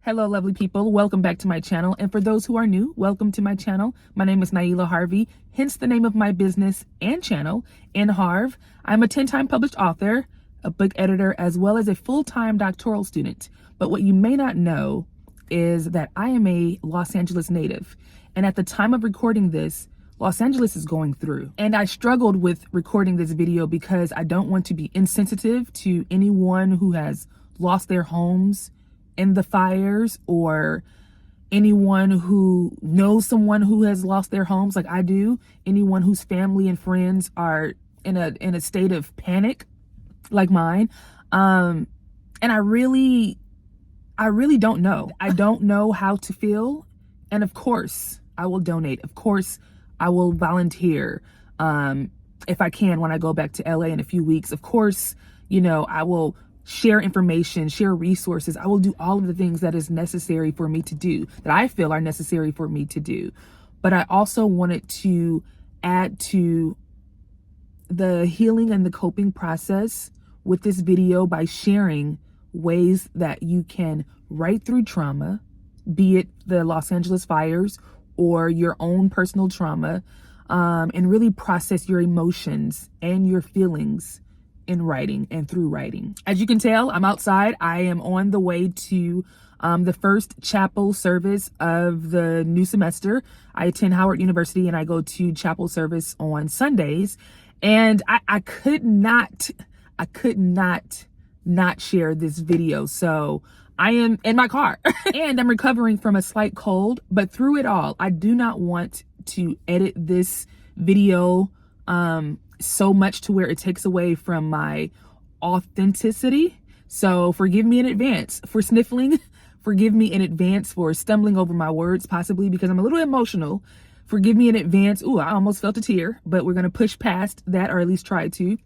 Hello, lovely people. Welcome back to my channel. And for those who are new, welcome to my channel. My name is N.HARV, hence the name of my business and channel, N.HARV. I'm a 10-time published author, a book editor, as well as a full-time doctoral student. But what you may not know is that I am a Los Angeles native. And at the time of recording this, Los Angeles is going through. And I struggled with recording this video because I don't want to be insensitive to anyone who has lost their homes in the fires, or anyone who knows someone who has lost their homes like I do, anyone whose family and friends are in a state of panic like mine. And I really don't know. I don't know how to feel. And of course I will donate. Of course I will volunteer if I can when I go back to LA in a few weeks. Of course, you know, I will share information, share resources. I will do all of the things that is necessary for me to do, that I feel are necessary for me to do. But I also wanted to add to the healing and the coping process with this video by sharing ways that you can write through trauma, be it the Los Angeles fires or your own personal trauma, and really process your emotions and your feelings in writing and through writing. As you can tell, I'm outside. I am on the way to the first chapel service of the new semester. I attend Howard University and I go to chapel service on Sundays. And I could not share this video. So I am in my car and I'm recovering from a slight cold, but through it all, I do not want to edit this video so much to where it takes away from my authenticity. So forgive me in advance for sniffling. Forgive me in advance for stumbling over my words, possibly because I'm a little emotional. Forgive me in advance. Ooh, I almost felt a tear, but we're going to push past that, or at least try to.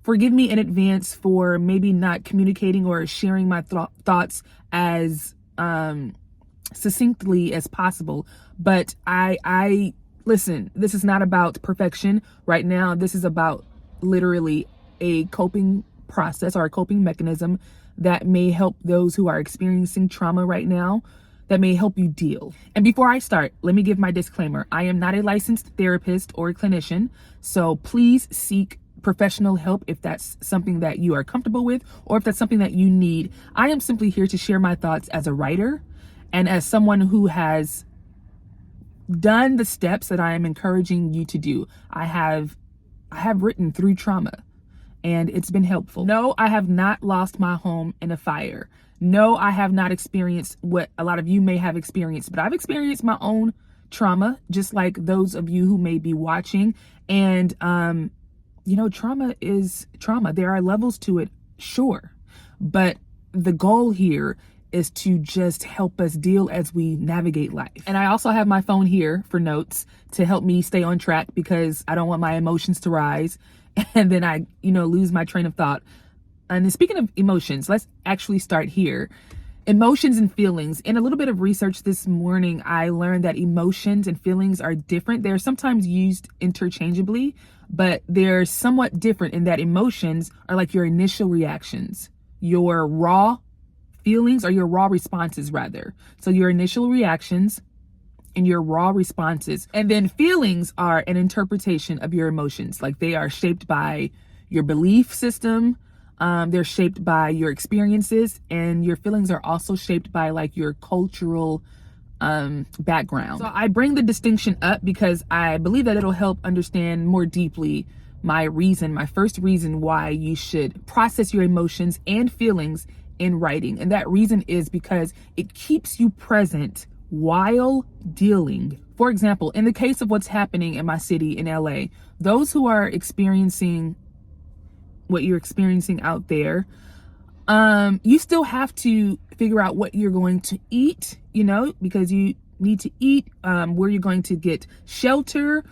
Forgive me in advance for maybe not communicating or sharing my thoughts as succinctly as possible. But I listen, this is not about perfection right now. This is about literally a coping process or a coping mechanism that may help those who are experiencing trauma right now, that may help you deal. And before I start, let me give my disclaimer. I am not a licensed therapist or a clinician, so please seek professional help if that's something that you are comfortable with, or if that's something that you need. I am simply here to share my thoughts as a writer and as someone who has done the steps that I am encouraging you to do. I have written through trauma and it's been helpful. No, I have not lost my home in a fire. No, I have not experienced what a lot of you may have experienced, but I've experienced my own trauma, just like those of you who may be watching. And, you know, trauma is trauma. There are levels to it, sure. But the goal here is to just help us deal as we navigate life. And I also have my phone here for notes to help me stay on track, because I don't want my emotions to rise and then I, lose my train of thought. And then speaking of emotions, let's actually start here. Emotions and feelings. In a little bit of research this morning, I learned that emotions and feelings are different. They're sometimes used interchangeably, but they're somewhat different in that emotions are like your initial reactions. Your raw feelings are your raw responses, rather. So your initial reactions and your raw responses. And then feelings are an interpretation of your emotions. Like, they are shaped by your belief system. They're shaped by your experiences, and your feelings are also shaped by like your cultural background. So I bring the distinction up because I believe that it'll help understand more deeply my first reason why you should process your emotions and feelings in writing. And that reason is because it keeps you present while dealing. For example, in the case of what's happening in my city in LA, those who are experiencing what you're experiencing out there, you still have to figure out what you're going to eat, because you need to eat, where you're going to get shelter,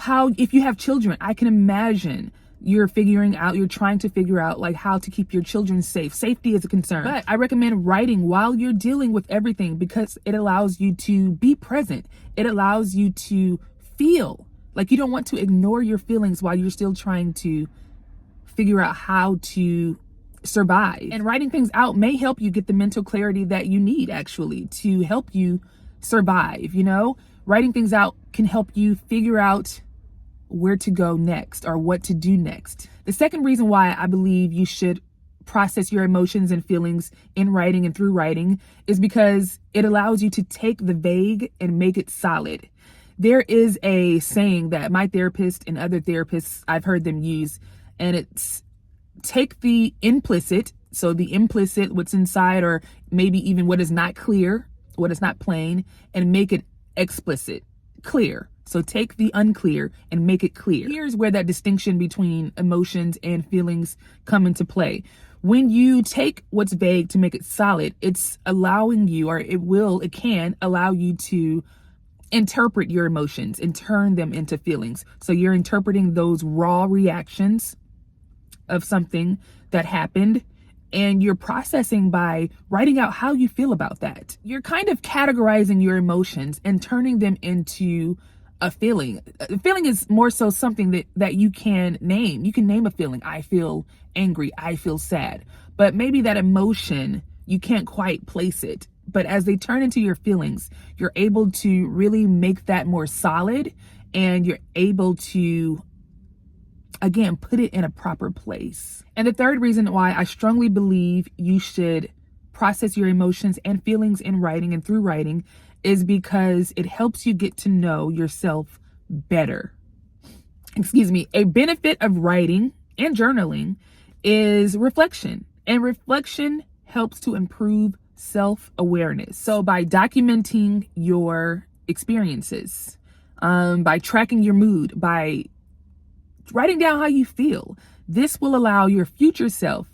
if you have children, I can imagine you're trying to figure out like how to keep your children safe. Safety is a concern. But I recommend writing while you're dealing with everything, because it allows you to be present. It allows you to feel like you don't want to ignore your feelings while you're still trying to figure out how to survive. And writing things out may help you get the mental clarity that you need, actually, to help you survive. Writing things out can help you figure out where to go next or what to do next. The second reason why I believe you should process your emotions and feelings in writing and through writing is because it allows you to take the vague and make it solid. There is a saying that my therapist and other therapists, I've heard them use, and it's take the implicit, so the implicit, what's inside, or maybe even what is not clear, what is not plain, and make it explicit, clear. So take the unclear and make it clear. Here's where that distinction between emotions and feelings come into play. When you take what's vague to make it solid, it's allowing you, or it can allow you to interpret your emotions and turn them into feelings. So you're interpreting those raw reactions of something that happened, and you're processing by writing out how you feel about that. You're kind of categorizing your emotions and turning them into a feeling. A feeling is more so something that you can name. You can name a feeling. I feel angry. I feel sad. But maybe that emotion, you can't quite place it. But as they turn into your feelings, you're able to really make that more solid, and you're able to, again, put it in a proper place. And the third reason why I strongly believe you should process your emotions and feelings in writing and through writing is because it helps you get to know yourself better. A benefit of writing and journaling is reflection, and reflection helps to improve self-awareness. So by documenting your experiences, by tracking your mood, by writing down how you feel, this will allow your future self,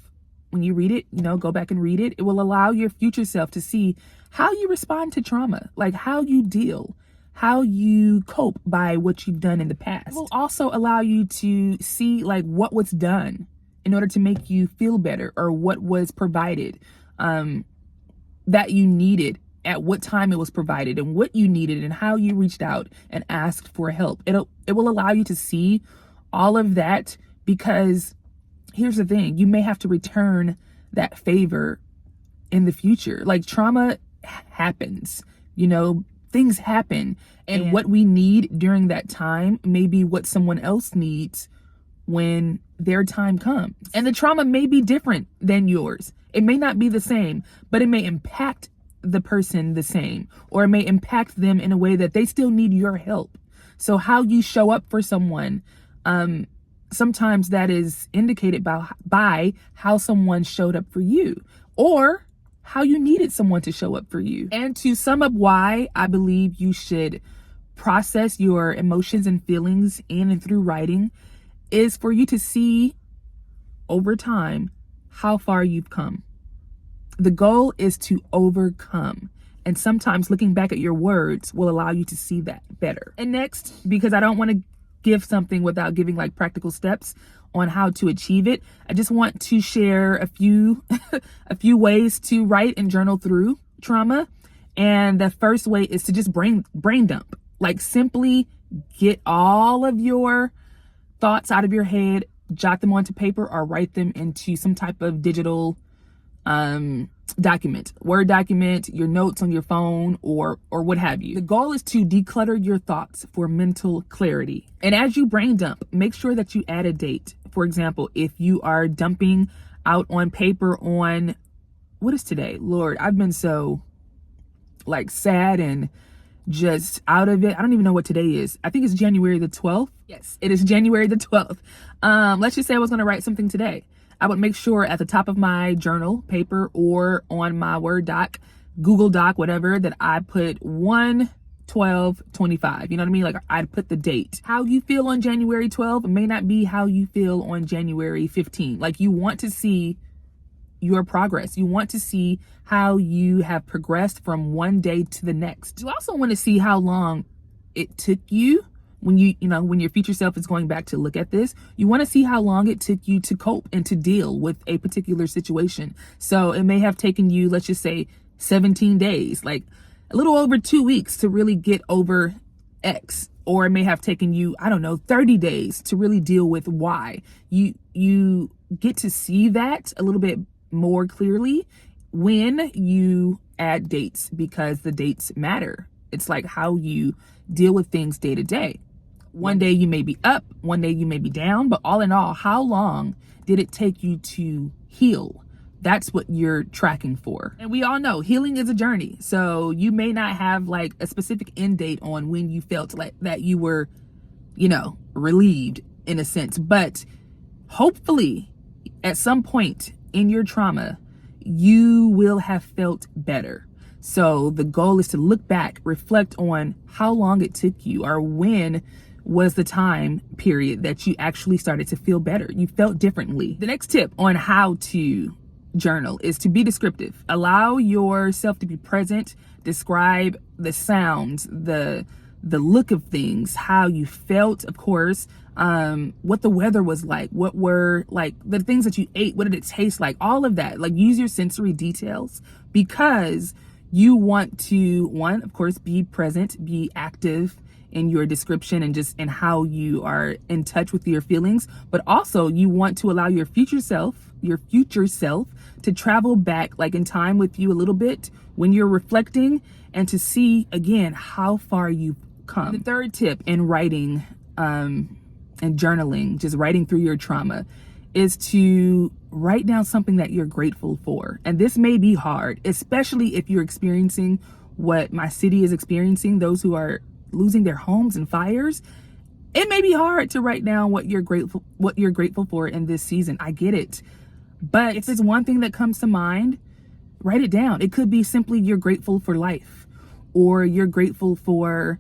when you read it, go back and read it, it will allow your future self to see how you respond to trauma, like how you deal, how you cope by what you've done in the past. It will also allow you to see like what was done in order to make you feel better, or what was provided that you needed, at what time it was provided, and what you needed, and how you reached out and asked for help. It will allow you to see all of that, because here's the thing, you may have to return that favor in the future. Like trauma happens, things happen, and what we need during that time may be what someone else needs when their time comes. And the trauma may be different than yours. It may not be the same, but it may impact the person the same, or it may impact them in a way that they still need your help. So how you show up for someone, sometimes that is indicated by how someone showed up for you, or how you needed someone to show up for you. And to sum up why I believe you should process your emotions and feelings in and through writing is for you to see over time how far you've come. The goal is to overcome. And sometimes looking back at your words will allow you to see that better. And next, because I don't want to give something without giving like practical steps on how to achieve it, I just want to share a few ways to write and journal through trauma. And the first way is to just brain dump. Like simply get all of your thoughts out of your head, jot them onto paper, or write them into some type of digital document, Word document, your notes on your phone, or what have you. The goal is to declutter your thoughts for mental clarity. And as you brain dump, make sure that you add a date. For example, if you are dumping out on paper on, what is today? Lord, I've been so like sad and just out of it. I don't even know what today is. I think it's January the 12th. Yes, it is January the 12th. Let's just say I was going to write something today. I would make sure at the top of my journal paper or on my Word doc, Google Doc, whatever, that I put 1/12/25. You know what I mean? Like I'd put the date. How you feel on January 12th may not be how you feel on January 15th. Like you want to see your progress. You want to see how you have progressed from one day to the next. You also want to see how long it took you when when your future self is going back to look at this. You want to see how long it took you to cope and to deal with a particular situation. So it may have taken you, let's just say 17 days, like a little over 2 weeks to really get over X. or it may have taken you, I don't know, 30 days to really deal with why. You get to see that a little bit more clearly when you add dates, because the dates matter. It's like how you deal with things day to day. One day you may be up, one day you may be down, but all in all, how long did it take you to heal? That's what you're tracking for. And we all know healing is a journey. So you may not have like a specific end date on when you felt like that you were, relieved in a sense, but hopefully at some point in your trauma, you will have felt better. So the goal is to look back, reflect on how long it took you, or when was the time period that you actually started to feel better. You felt differently. The next tip on how to journal is to be descriptive. Allow yourself to be present. Describe the sounds, the look of things, how you felt, of course, what the weather was like, what were like the things that you ate, what did it taste like, all of that. Like, use your sensory details, because you want to, one, of course, be present, be active in your description and just in how you are in touch with your feelings, but also you want to allow your future self to travel back like in time with you a little bit when you're reflecting, and to see again how far you've come. And the third tip in writing and journaling, just writing through your trauma, is to write down something that you're grateful for. And this may be hard, especially if you're experiencing what my city is experiencing, those who are losing their homes in fires. It may be hard to write down what you're grateful for in this season. I get it. But if it's one thing that comes to mind, write it down. It could be simply you're grateful for life, or you're grateful for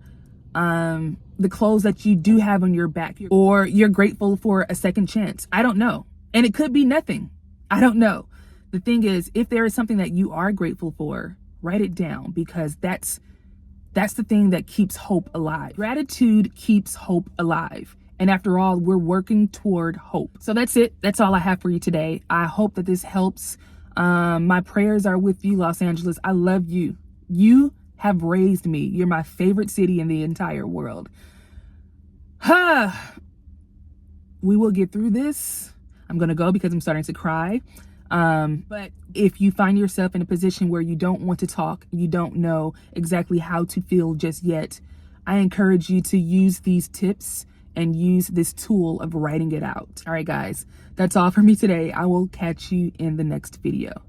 the clothes that you do have on your back, or you're grateful for a second chance. I don't know. And it could be nothing. I don't know. The thing is, if there is something that you are grateful for, write it down, because that's the thing that keeps hope alive. Gratitude keeps hope alive. And after all, we're working toward hope. So that's it. That's all I have for you today. I hope that this helps. My prayers are with you, Los Angeles. I love you. You have raised me. You're my favorite city in the entire world. We will get through this. I'm going to go because I'm starting to cry. But if you find yourself in a position where you don't want to talk, you don't know exactly how to feel just yet, I encourage you to use these tips and use this tool of writing it out. All right, guys, that's all for me today. I will catch you in the next video.